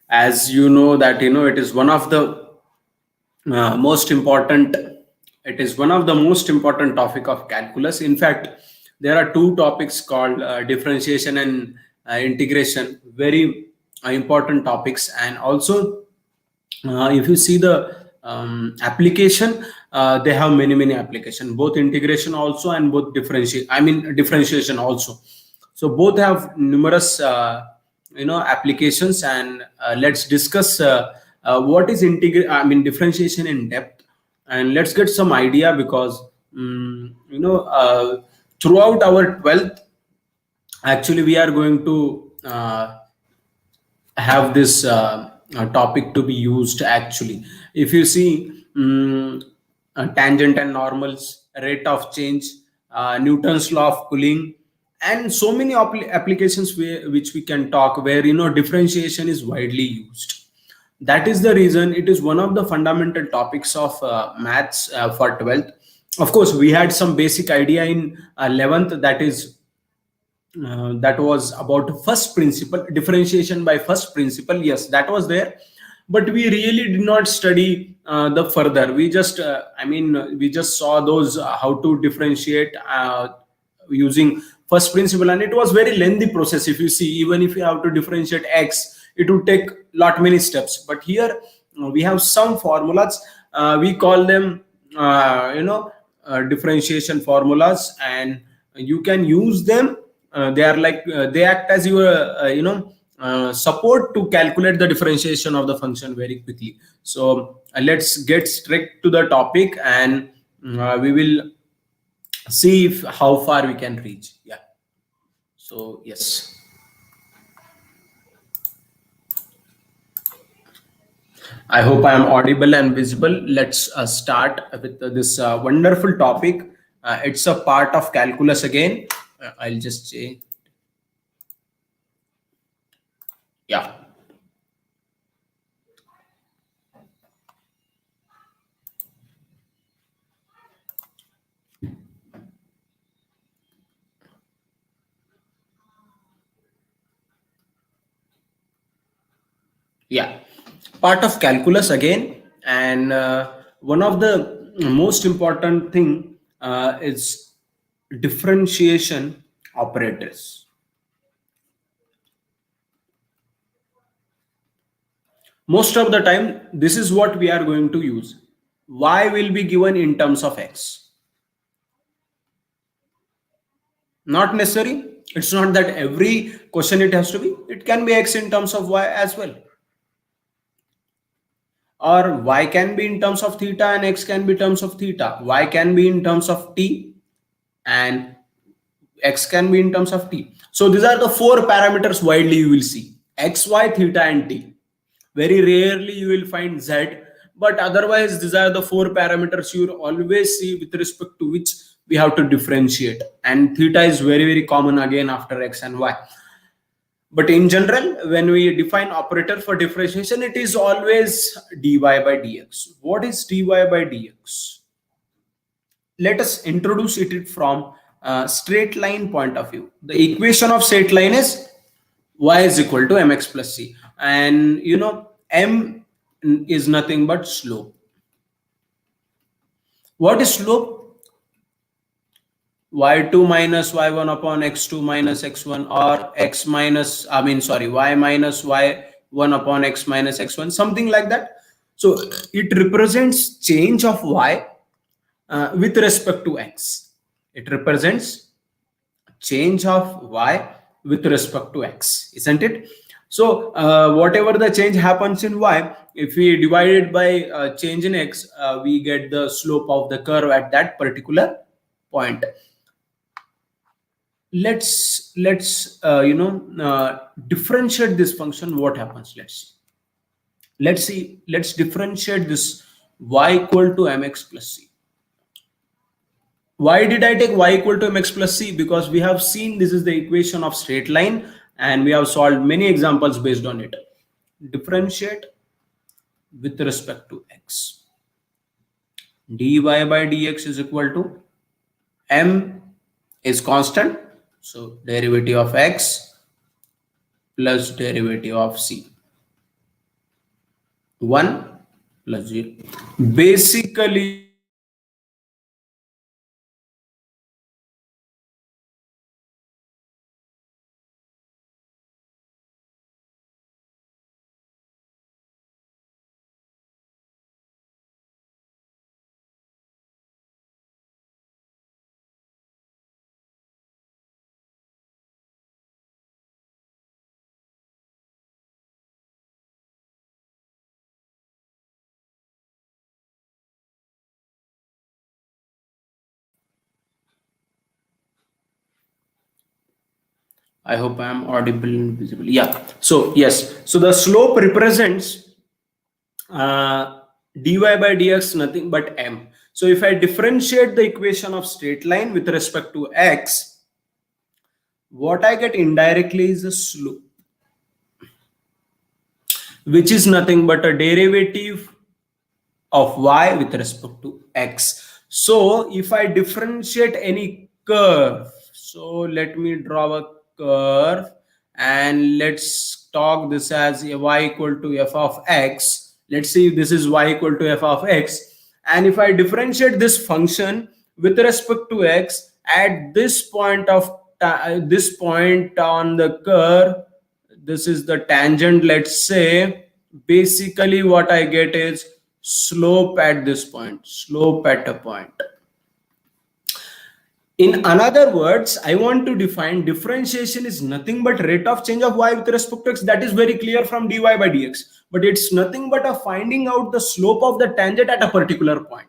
As you know that it is one of the most important it is one of the most important topic of calculus. In fact, there are two topics called differentiation and integration, very important topics. And also, if you see the application, they have many application, both integration also and both differentiation also. So both have numerous applications. And let's discuss what is differentiation in depth, and let's get some idea. Because throughout our 12th, actually we are going to have this topic to be used. Actually, if you see, tangent and normals, rate of change, Newton's law of cooling, and so many applications which we can talk, where differentiation is widely used. That is the reason it is one of the fundamental topics of maths for 12th. Of course, we had some basic idea in 11th, that was about first principle, differentiation by first principle. Yes, that was there, but we really did not study the further. We just we just saw those how to differentiate using first principle, and it was very lengthy process. If you see, even if you have to differentiate x, it would take lot many steps. But here we have some formulas, we call them differentiation formulas, and you can use them. They are like they act as your support to calculate the differentiation of the function very quickly. So let's get straight to the topic, and we will see if how far we can reach. Yeah. So yes, I hope I am audible and visible. Let's start with this wonderful topic. It's a part of calculus again. I'll just say, yeah. Yeah, part of calculus again. And one of the most important thing is differentiation operators. Most of the time, this is what we are going to use. Y will be given in terms of x. Not necessary. It's not that every question it has to be. It can be x in terms of y as well. Or y can be in terms of theta and x can be in terms of theta. Y can be in terms of t and x can be in terms of t. So these are the four parameters widely you will see: x, y, theta, and t. Very rarely you will find z, but otherwise these are the four parameters you will always see with respect to which we have to differentiate. And theta is very common again after x and y. But in general, when we define operator for differentiation, it is always dy by dx. What is dy by dx? Let us introduce it from a straight line point of view. The equation of straight line is y is equal to mx plus c. And m is nothing but slope. What is slope? y2 minus y1 upon x2 minus x1, or y minus y1 upon x minus x1, something like that. So it represents change of y with respect to x. It represents change of y with respect to x, isn't it? So whatever the change happens in y, if we divide it by change in x, we get the slope of the curve at that particular point. Let's differentiate this function. What happens? Let's differentiate this y equal to mx plus c. Why did I take y equal to mx plus c? Because we have seen this is the equation of straight line, and we have solved many examples based on it. Differentiate with respect to x. dy by dx is equal to m is constant, so derivative of x plus derivative of c. 1 plus 0. Basically, I hope I am audible and visible. Yeah. So yes. So the slope represents dy by dx nothing but m. So if I differentiate the equation of straight line with respect to x, what I get indirectly is a slope, which is nothing but a derivative of y with respect to x. So if I differentiate any curve, so let me draw a curve and let's talk this as y equal to f of x. Let's see if this is y equal to f of x, and if I differentiate this function with respect to x at this point of this point on the curve, this is the tangent, let's say. Basically what I get is slope at this point, slope at a point. In other words, I want to define differentiation is nothing but rate of change of y with respect to x. That is very clear from dy by dx, but it's nothing but a finding out the slope of the tangent at a particular point.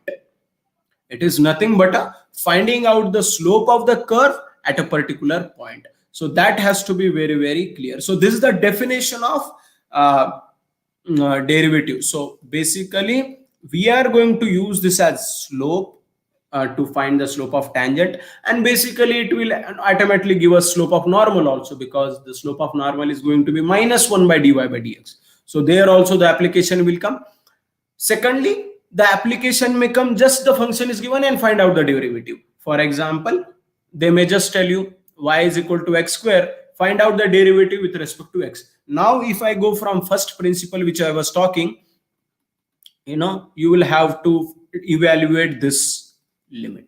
It is nothing but a finding out the slope of the curve at a particular point. So that has to be very, very clear. So this is the definition of derivative. So basically we are going to use this as slope to find the slope of tangent, and basically it will automatically give us slope of normal also, because the slope of normal is going to be -1 by dy by dx. So there also the application will come. Secondly, the application may come just the function is given and find out the derivative. For example, they may just tell you y is equal to x square, find out the derivative with respect to x. Now if I go from first principle which I was talking, you will have to evaluate this limit.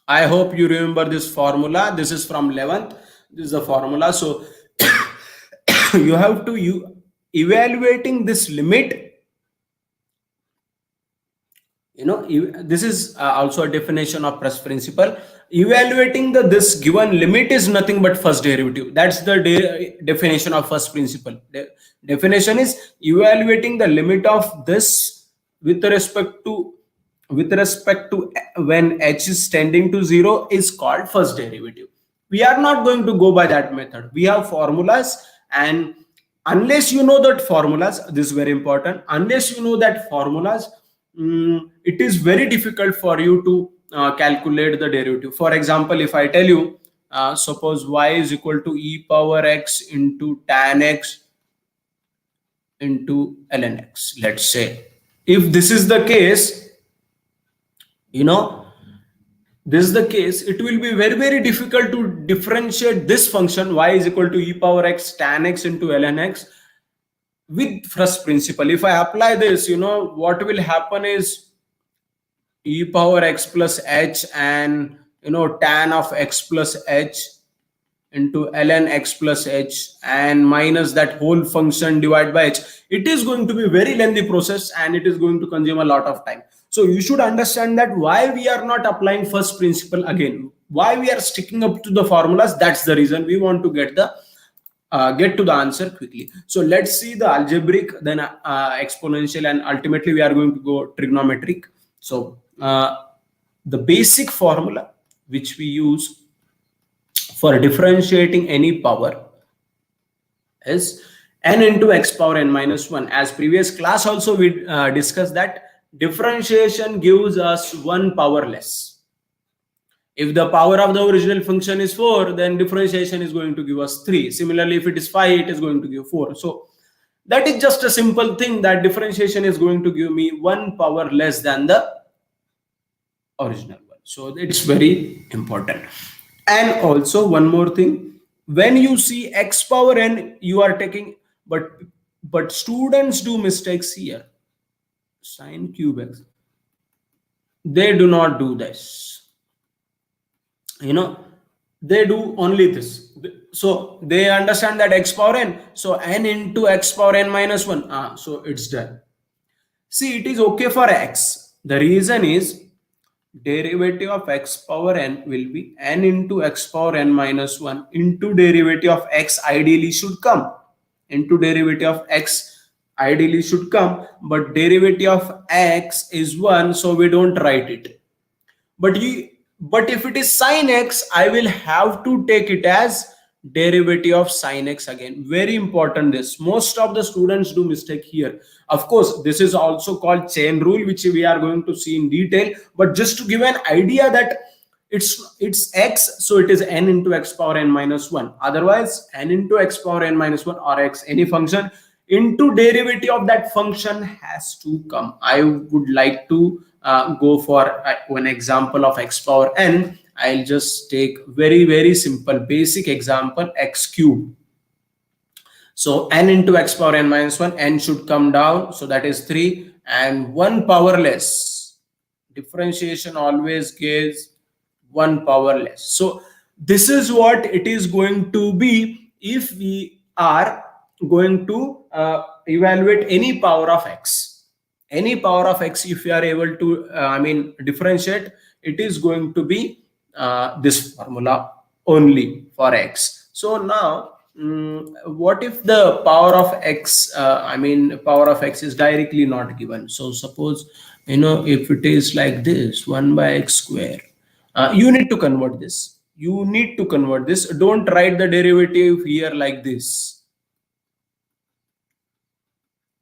I hope you remember this formula. This is from 11th. This is the formula. So you have to evaluating this limit. This is also a definition of first principle. Evaluating this given limit is nothing but first derivative. That's the definition of first principle. Definition is evaluating the limit of this with respect to when h is tending to 0 is called first derivative. We are not going to go by that method. We have formulas, and unless you know that formulas, this is very important, unless you know that formulas, it is very difficult for you to calculate the derivative. For example, if I tell you, suppose y is equal to e power x into tan x into ln x, let's say. If this is the case, this is the case, it will be very, very difficult to differentiate this function y is equal to e power x tan x into ln x with first principle. If I apply this, what will happen is e power x plus h and tan of x plus h into ln x plus h and minus that whole function divided by h. It is going to be very lengthy process and it is going to consume a lot of time. So you should understand that why we are not applying first principle again, why we are sticking up to the formulas. That's the reason we want to get to the answer quickly. So let's see the algebraic, then exponential, and ultimately we are going to go trigonometric. So the basic formula which we use for differentiating any power is n into x power n minus 1. As previous class also we discussed that differentiation gives us one power less. If the power of the original function is 4, then differentiation is going to give us 3. Similarly, if it is 5, it is going to give 4. So that is just a simple thing, that differentiation is going to give me one power less than the original one. So it's very important. And also one more thing, when you see x power n, you are taking, but But students do mistakes here. Sine cube x, they do not do this, they do only this. So they understand that x power n, so n into x power n minus 1, so it's done. See, it is okay for x. The reason is derivative of x power n will be n into x power n minus 1 into derivative of x ideally should come. Into derivative of x ideally should come, but derivative of x is 1, so we don't write it. But if it is sine x, I will have to take it as derivative of sine x again. Very important. This, most of the students do mistake here. Of course, this is also called chain rule, which we are going to see in detail, but just to give an idea that it's x, so it is n into x power n minus 1. Otherwise, n into x power n minus 1 or x, any function, into derivative of that function has to come. I would like to go for one example of x power n. I'll just take very simple basic example, x cube. So n into x power n minus 1, n should come down, so that is 3, and 1 powerless. Differentiation always gives 1 powerless. So this is what it is going to be if we are going to evaluate any power of x. Any power of x, if you are able to differentiate, it is going to be this formula only for x. So now what if the power of x power of x is directly not given? So suppose if it is like this, 1 by x square, you need to convert this. Don't write the derivative here like this.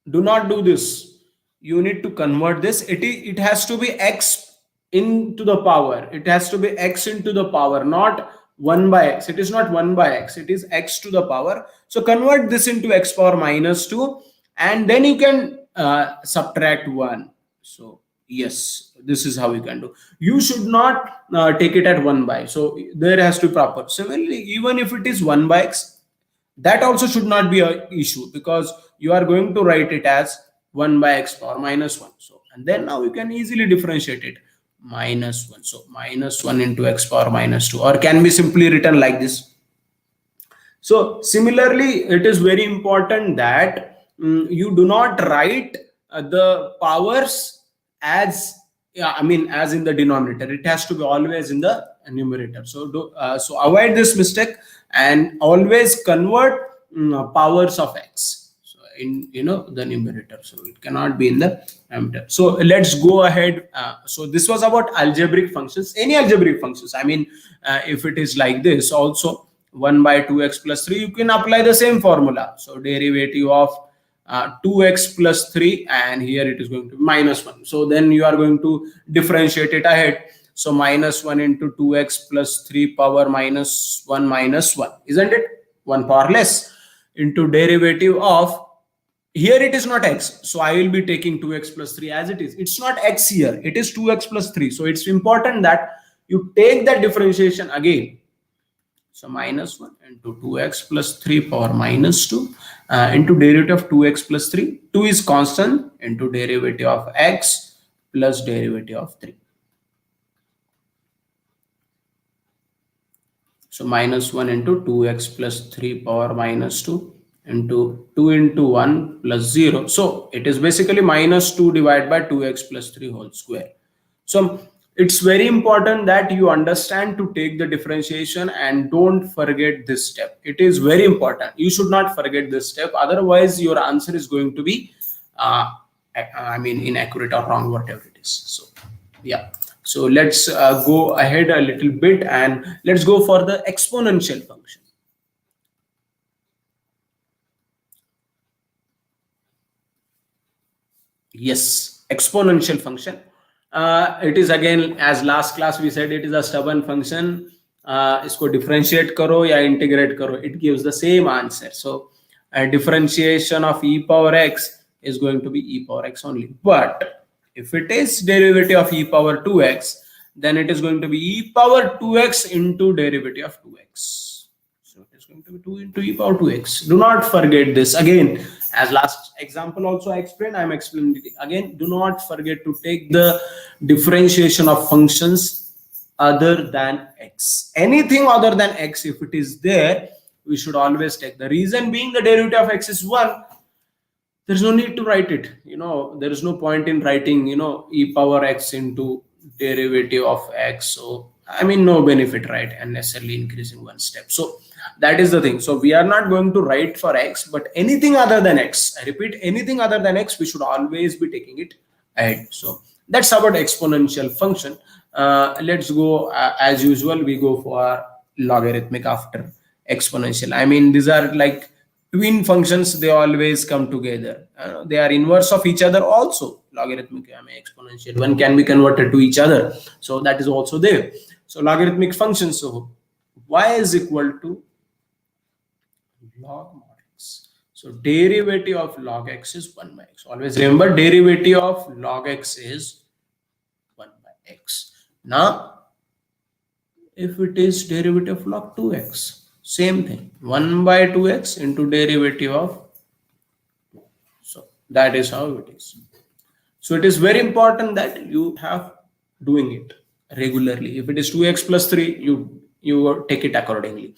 Do not do this. You need to convert this. It has to be x into the power. It has to be x into the power, not 1 by x. It is not 1 by x, it is x to the power. So convert this into x power minus 2, and then you can subtract 1. So yes, this is how you can do. You should not take it at 1 by, so there has to be proper. Similarly, even if it is 1 by x, that also should not be an issue, because you are going to write it as 1 by x power minus 1. So, and then now you can easily differentiate it, minus 1. So minus 1 into x power minus 2, or can be simply written like this. So similarly, it is very important that you do not write the powers as as in the denominator. It has to be always in the numerator. So so avoid this mistake and always convert powers of x, so in the numerator. So it cannot be in the numerator. So let's go ahead. So this was about algebraic functions. Any algebraic functions, if it is like this also, 1 by 2x plus 3, you can apply the same formula. So derivative of 2x plus 3, and here it is going to be minus 1. So then you are going to differentiate it ahead. So minus 1 into 2x plus 3 power minus 1 minus 1, isn't it? 1 power less, into derivative of, here it is not x, so I will be taking 2x plus 3 as it is. It's not x here, it is 2x plus 3. So it's important that you take that differentiation again. So minus 1 into 2x plus 3 power minus 2 into derivative of 2x plus 3. 2 is constant, into derivative of x plus derivative of 3. So minus 1 into 2x plus 3 power minus 2 into 2 into 1 plus 0. So it is basically minus 2 divided by 2x plus 3 whole square. So it's very important that you understand to take the differentiation and don't forget this step. It is very important. You should not forget this step. Otherwise, your answer is going to be, inaccurate or wrong, whatever it is. So, yeah. So let's go ahead a little bit and let's go for the exponential function. Yes, exponential function. It is again, as last class we said, it is a stubborn function. Isko differentiate karo ya integrate karo, it gives the same answer. So a differentiation of e power x is going to be e power x only. But if it is derivative of e power 2x, then it is going to be e power 2x into derivative of 2x. So it is going to be 2 into e power 2x. Do not forget this. Again, As last example also I explained, I'm explaining it again. Do not forget to take the differentiation of functions other than x. Anything other than x, if it is there, we should always take. The reason being, the derivative of x is 1. There's no need to write it. There is no point in writing, e power x into derivative of x. So I mean, no benefit, right? And necessarily increasing one step. So that is the thing. So we are not going to write for x, but anything other than x, I repeat, anything other than x, we should always be taking it ahead. So that's about exponential function. Let's go, as usual, we go for logarithmic after exponential. I mean, these are like twin functions, they always come together. They are inverse of each other also. Logarithmic, I mean, exponential one can be converted to each other, so that is also there. So logarithmic function, so y is equal to log mod x. So derivative of log x is 1 by x. Always remember, derivative of log x is 1 by x. Now if it is derivative of log 2x, same thing, 1 by 2x into derivative of, so that is how it is. So it is very important that you have doing it regularly. If it is 2x plus 3, you take it accordingly.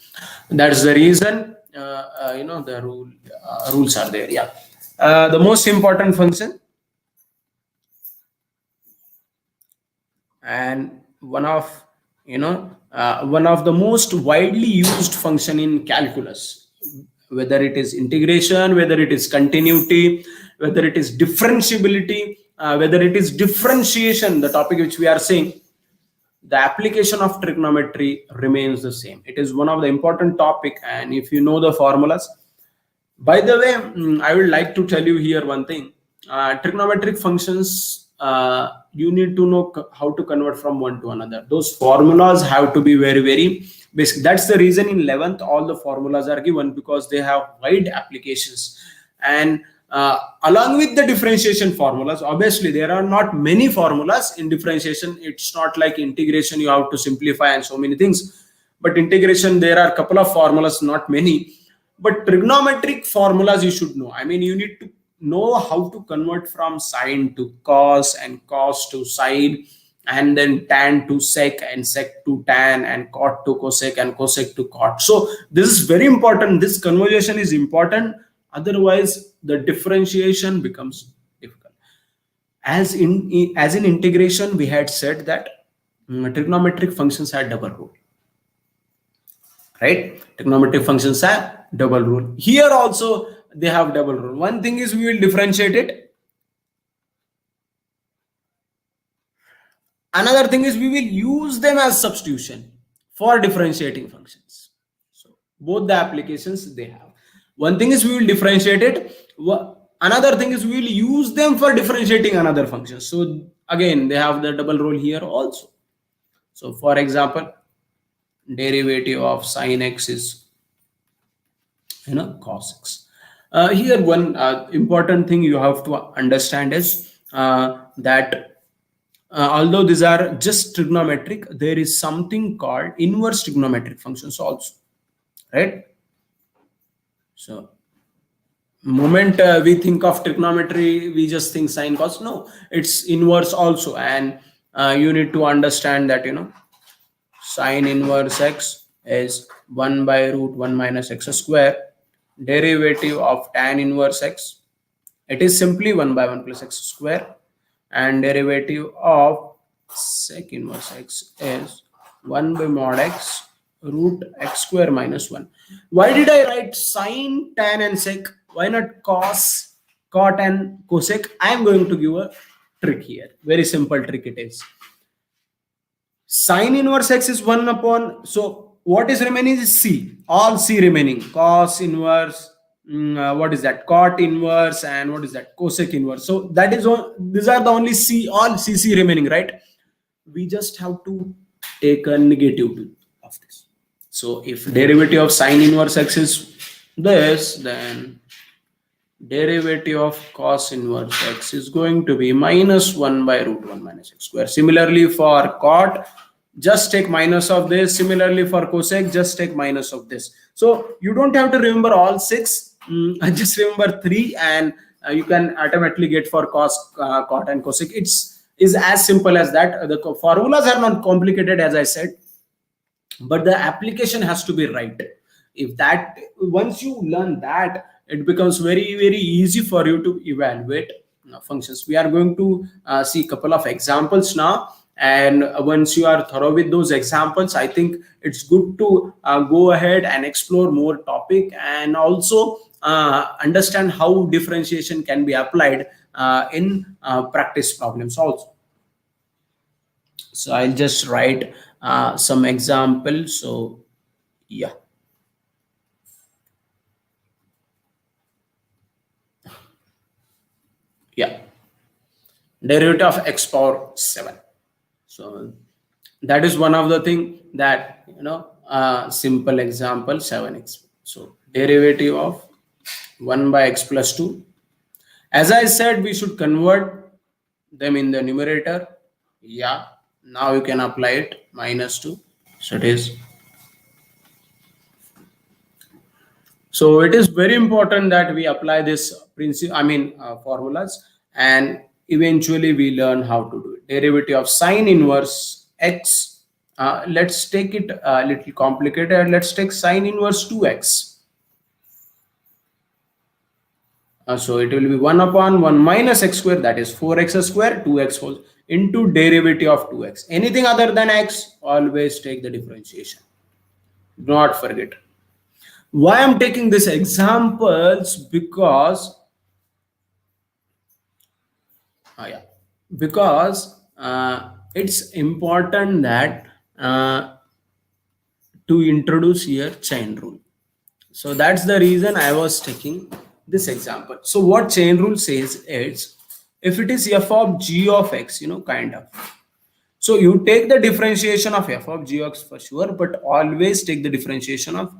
That's the reason the rules are there. Yeah, the most important function and one of the most widely used function in calculus, whether it is integration, whether it is continuity, whether it is differentiability, whether it is differentiation, the topic which we are saying, the application of trigonometry remains the same. It is one of the important topic, and if you know the formulas, by the way, I would like to tell you here one thing. Trigonometric functions, you need to know how to convert from one to another. Those formulas have to be very, very basic. That's the reason in 11th all the formulas are given, because they have wide applications. And along with the differentiation formulas, obviously there are not many formulas in differentiation. It's not like integration, you have to simplify and so many things. But integration, there are a couple of formulas, not many. But trigonometric formulas you should know. I mean, you need to know how to convert from sine to cos, and cos to sine, and then tan to sec, and sec to tan, and cot to cosec, and cosec to cot. So this is very important. This conversion is important. Otherwise, the differentiation becomes difficult. As in integration, we had said that trigonometric functions have double rule. Right? Trigonometric functions have double rule. Here also they have double rule. One thing is we will differentiate it. Another thing is we will use them as substitution for differentiating functions. So both the applications they have. One thing is we will differentiate it. Another thing is we will use them for differentiating another function. So again, they have the double rule here also. So for example, derivative of sine x is cos x. Here one important thing you have to understand is that although these are just trigonometric, there is something called inverse trigonometric functions also, right? So moment we think of trigonometry, we just think sine cos. No, it's inverse also, and you need to understand that sine inverse x is 1 by root 1 minus x square. Derivative of tan inverse x, it is simply 1 by 1 plus x square, and derivative of sec inverse x is 1 by mod x root x square minus 1. Why did I write sine, tan, and sec? Why not cos, cot, and cosec? I am going to give a trick here. Very simple trick it is. Sine inverse x is 1 upon, so what is remaining is c, all c remaining, cos inverse, what is that, cot inverse, and what is that, cosec inverse. So that is all, these are the only c, all cc remaining, right? We just have to take a negative of this. So if derivative of sine inverse x is this, then derivative of cos inverse x is going to be minus 1 by root 1 minus x square. Similarly for cot, just take minus of this. Similarly for cosec, just take minus of this. So you don't have to remember all 6. just remember 3, and you can automatically get for cos, cot, and cosec. It's is as simple as that. The formulas are not complicated, as I said, but the application has to be right. If that, once you learn that, it becomes very easy for you to evaluate functions. We are going to see a couple of examples now, and once you are thorough with those examples, I think it's good to go ahead and explore more topic, and also understand how differentiation can be applied in practice problems also. So I'll just write some examples. So yeah. Yeah. Derivative of x power 7. So that is one of the thing that, simple example 7x. So derivative of 1 by x plus 2. As I said, we should convert them in the numerator. Yeah. Now you can apply it, minus 2. So it is. So it is very important that we apply this principle, formulas, and eventually we learn how to do it. Derivative of sine inverse x. Let's take it a little complicated. Let's take sine inverse 2x. So it will be 1 upon 1 minus x square, that is 4x square, 2x whole, into derivative of 2x. Anything other than x, always take the differentiation. Do not forget. Why I'm taking these examples? Because it's important that to introduce here chain rule. So that's the reason I was taking this example. So what chain rule says is, if it is f of g of x, kind of. So you take the differentiation of f of g of x for sure, but always take the differentiation of.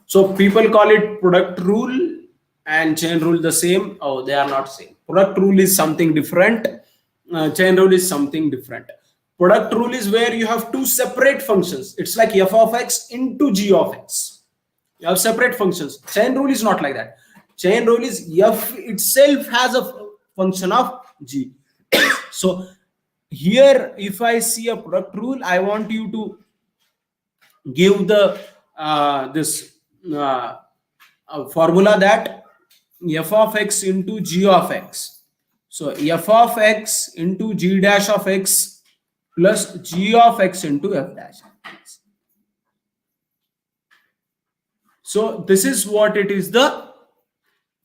So people call it product rule and chain rule the same. Oh, they are not same. Product rule is something different. Chain rule is something different. Product rule is where you have two separate functions. It's like f of x into g of x. You have separate functions. Chain rule is not like that. Chain rule is f itself has a function of g. So here, if I see a product rule, I want you to give the this formula that f of x into g of x. So f of x into g dash of x plus g of x into f dash of x. So this is what it is, the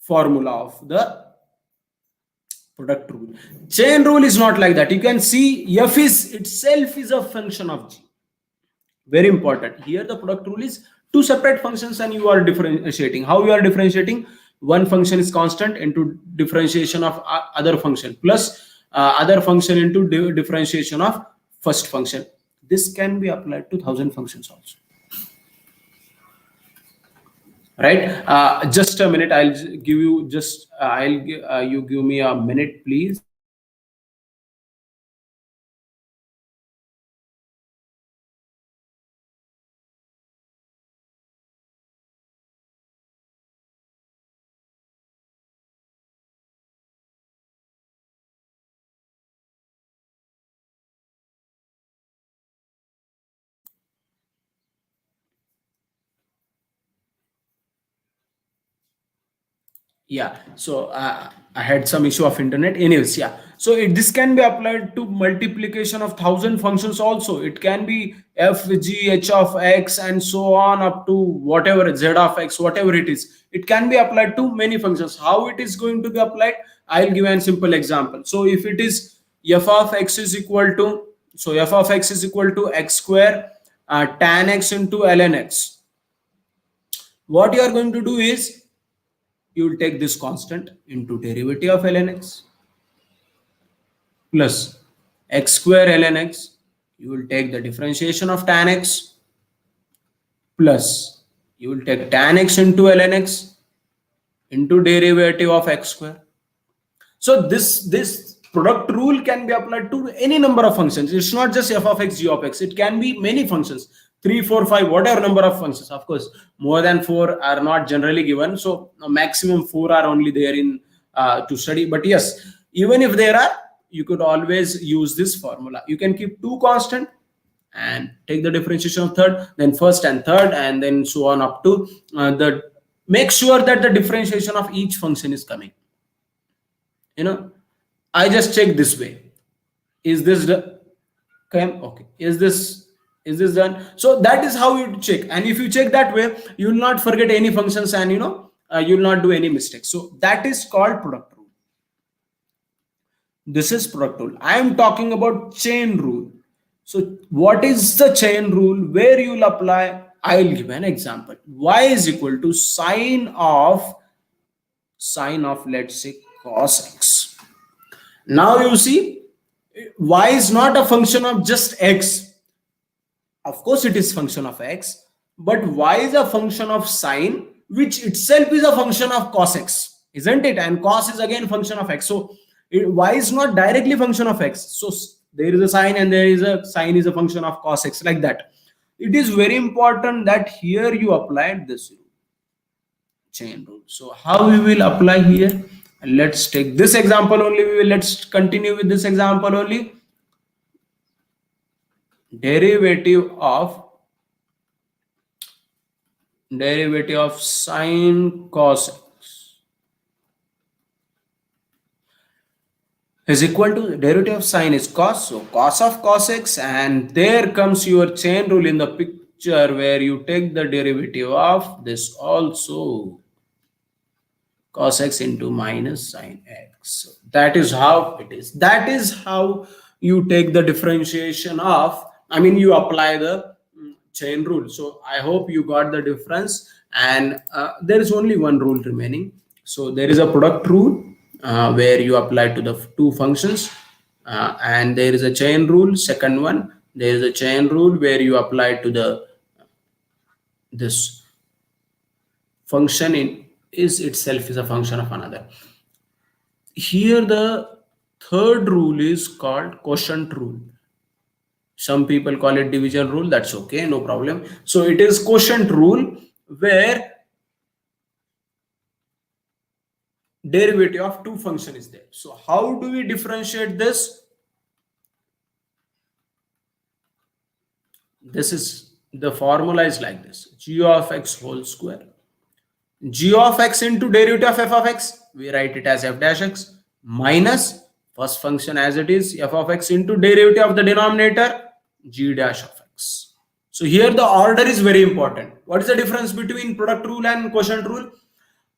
formula of the product rule. Chain rule is not like that. You can see f is itself is a function of g. Very important. Here the product rule is two separate functions and you are differentiating. How you are differentiating? One function is constant into differentiation of other function plus other function into differentiation of first function. This can be applied to 1000 functions also. Right? Just a minute. I'll give you just. You give me a minute, please. Yeah, so I had some issue of internet. Anyways, yeah, so this can be applied to multiplication of 1000 functions also. It can be f, g, h of x and so on up to whatever, z of x, whatever it is. It can be applied to many functions. How it is going to be applied? I'll give a simple example. So if it is f of x is equal to, so f of x is equal to x square tan x into ln x. What you are going to do is, you will take this constant into derivative of ln x plus x square ln x. You will take the differentiation of tan x plus you will take tan x into ln x into derivative of x square. So this product rule can be applied to any number of functions. It's not just f of x, g of x. It can be many functions. 3, 4, 5, whatever number of functions. Of course, more than 4 are not generally given, so maximum 4 are only there in to study. But yes, even if there are, you could always use this formula. You can keep 2 constant and take the differentiation of third, then first and third, and then so on up to the, make sure that the differentiation of each function is coming. I just check this way. Is this okay? Is this done? So that is how you check. And if you check that way, you will not forget any functions, and you will not do any mistakes. So that is called product rule. This is product rule. I am talking about chain rule. So what is the chain rule where you will apply? I will give an example. Y is equal to sine of let's say cos x. Now you see, y is not a function of just x. Of course it is function of x, but y is a function of sine, which itself is a function of cos x, isn't it? And cos is again function of x. So y is not directly function of x. So there is a sine, and there is a sine is a function of cos x, like that. It is very important that here you applied this rule, chain rule. So how we will apply here? Let's take this example only. Let's continue with this example only. Derivative of sine cos x is equal to derivative of sine is cos, so cos of cos x, and there comes your chain rule in the picture where you take the derivative of this also, cos x into minus sine x. So that is how it is. That is how you take the differentiation of, you apply the chain rule. So I hope you got the difference, and there is only one rule remaining. So there is a product rule where you apply to the 2 functions, and there is a chain rule. Second one, there is a chain rule where you apply to the this function is itself is a function of another. Here the third rule is called quotient rule. Some people call it division rule. That's okay, no problem. So it is quotient rule where derivative of 2 function is there. So how do we differentiate this? This is the formula is like this: g of x whole square, g of x into derivative of f of x, we write it as f dash x, minus first function as it is, f of x into derivative of the denominator, g dash of x. So here the order is very important. What is the difference between product rule and quotient rule?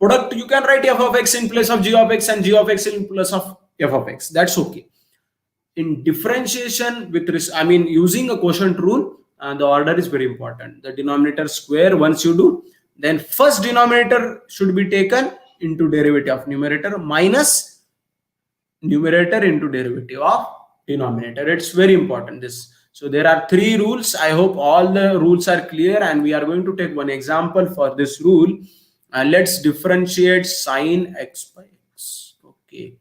Product, you can write f of x in place of g of x and g of x in place of f of x. That's okay. In differentiation with using a quotient rule, the order is very important. The denominator square, once you do, then first denominator should be taken into derivative of numerator minus numerator into derivative of denominator. It's very important, this. So there are 3 rules. I hope all the rules are clear, and we are going to take one example for this rule. Let's differentiate sine x by x. Okay.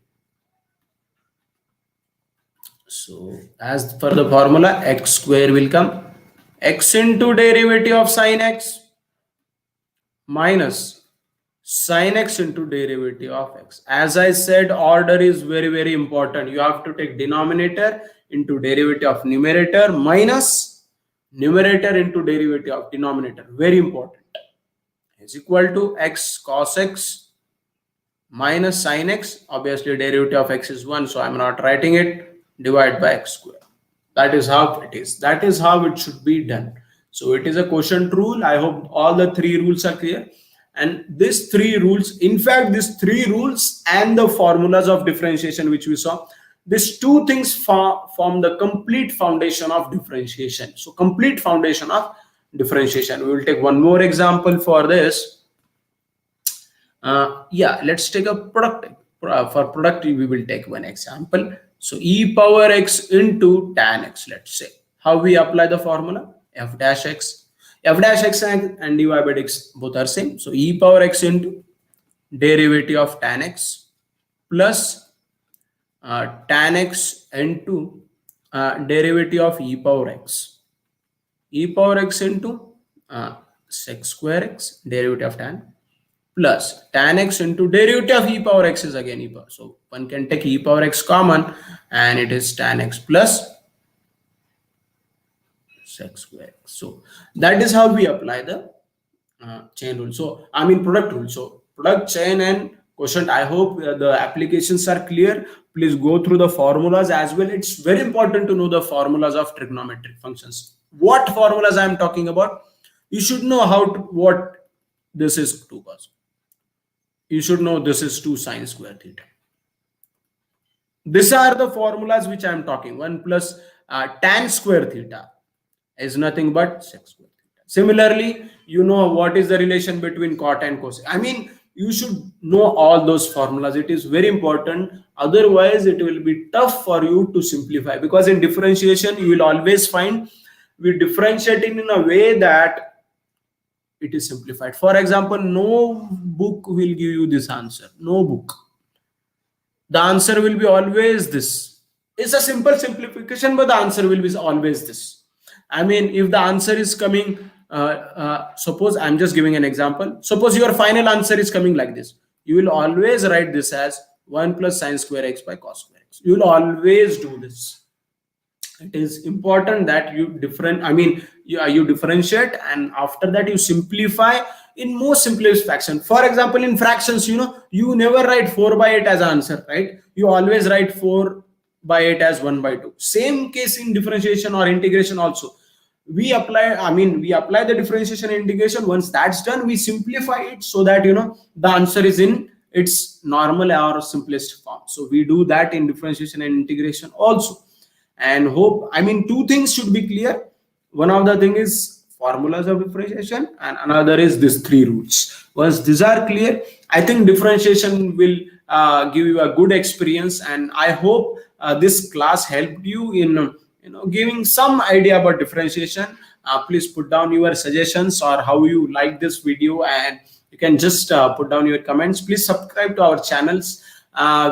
So as for the formula, x square will come, x into derivative of sine x minus sine x into derivative of x. As I said, order is very, very important. You have to take denominator into derivative of numerator minus numerator into derivative of denominator. Very important. Is equal to x cos x minus sine x. Obviously derivative of x is 1, so I'm not writing it. Divide by x square. That is how it is. That is how it should be done. So it is a quotient rule. I hope all the 3 rules are clear. And these 3 rules, in fact, these 3 rules and the formulas of differentiation which we saw, these 2 things form the complete foundation of differentiation. So complete foundation of differentiation. We will take one more example for this. Let's take a product. For product, we will take one example. So e power x into tan x, let's say. How we apply the formula? F dash x and dy by dx both are same. So e power x into derivative of tan x plus tan x into derivative of e power x. e power x into sec square x derivative of tan plus tan x into derivative of e power x is again e power. So one can take e power x common and it is tan x plus sec square x. So that is how we apply the chain rule. So I mean product rule. So product, chain and quotient. I hope the applications are clear. Please go through the formulas as well. It's very important to know the formulas of trigonometric functions. What formulas I am talking about? You should know what this is 2 cos. You should know this is 2 sine square theta. These are the formulas which I am talking. 1 plus tan square theta is nothing but sec square theta. Similarly, you know what is the relation between cot and cosine. I mean, you should know all those formulas. It is very important. Otherwise, it will be tough for you to simplify, because in differentiation, you will always find we differentiate in a way that it is simplified. For example, no book will give you this answer. No book. The answer will be always this. It's a simple simplification, but the answer will be always this. I mean, if the answer is coming, suppose I'm just giving an example. Suppose your final answer is coming like this. You will always write this as 1 plus sine square x by cos square x. You will always do this. It is important that you differentiate, and after that you simplify in most simplest fraction. For example, in fractions, you never write 4 by 8 as an answer, right? You always write 4 by 8 as 1 by 2. Same case in differentiation or integration also. We apply the differentiation and integration. Once that's done, we simplify it so that the answer is in its normal or simplest form. So we do that in differentiation and integration also. And two things should be clear. One of the thing is formulas of differentiation, and another is these 3 rules. Once these are clear, I think differentiation will give you a good experience, and I hope this class helped you in giving some idea about differentiation. Please put down your suggestions or how you like this video, and you can just put down your comments. Please subscribe to our channels.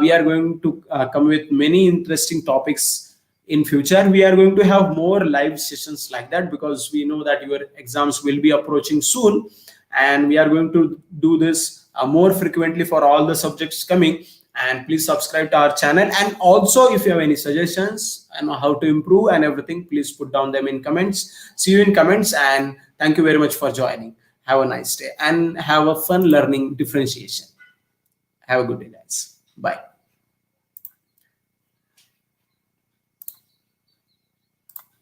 We are going to come with many interesting topics in future. We are going to have more live sessions like that, because we know that your exams will be approaching soon, and we are going to do this more frequently for all the subjects coming. And please subscribe to our channel, and also if you have any suggestions and how to improve and everything, please put down them in comments. See you in comments, and thank you very much for joining. Have a nice day and have a fun learning differentiation. Have a good day, guys. Bye.